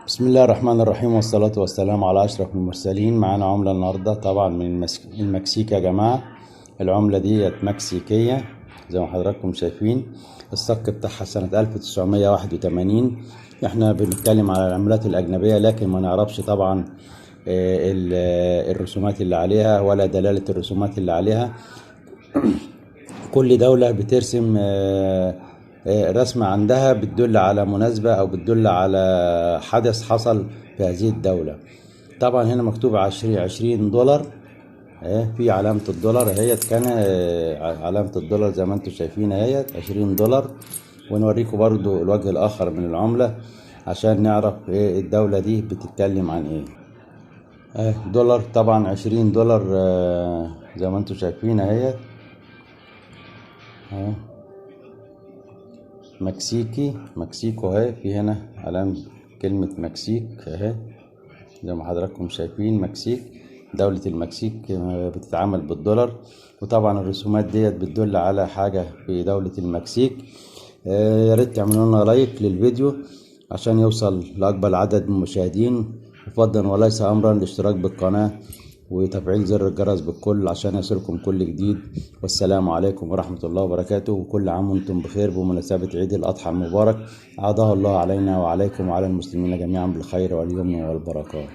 بسم الله الرحمن الرحيم، والصلاة والسلام على أشرف المرسلين. معانا عملة النهاردة طبعا من المكسيك يا جماعة. العملة دي مكسيكية زي ما حضراتكم شايفين. الصك بتاعها سنة 1981. احنا بنتكلم على العملات الأجنبية لكن ما نعرفش طبعا الرسومات اللي عليها ولا دلالة الرسومات اللي عليها. كل دولة بترسم رسمة عندها بتدل على مناسبة أو بتدل على حدث حصل في هذه الدولة. طبعا هنا مكتوب 20 دولار. في علامة الدولار اهيت، كان علامة الدولار زي ما انتم شايفين اهيت 20 دولار. ونوريكم برضو الوجه الآخر من العملة عشان نعرف الدولة دي بتتكلم عن ايه. دولار طبعا 20 دولار زي ما انتم شايفين اهيت. مكسيكي، مكسيكو اهي، في هنا علامة كلمة مكسيك اهي زي ما حضراتكم شايفين. مكسيك، دولة المكسيك بتتعامل بالدولار، وطبعا الرسومات ديت بتدل على حاجة في دولة المكسيك. يا ريت تعملوا لنا لايك للفيديو عشان يوصل لأكبر عدد من المشاهدين، وفضلا وليس أمرا الاشتراك بالقناة وتفعيل زر الجرس بالكل عشان يصلكم كل جديد. والسلام عليكم ورحمة الله وبركاته، وكل عام وانتم بخير بمناسبة عيد الأضحى المبارك. أعاده الله علينا وعليكم وعلى المسلمين جميعا بالخير واليمن والبركات.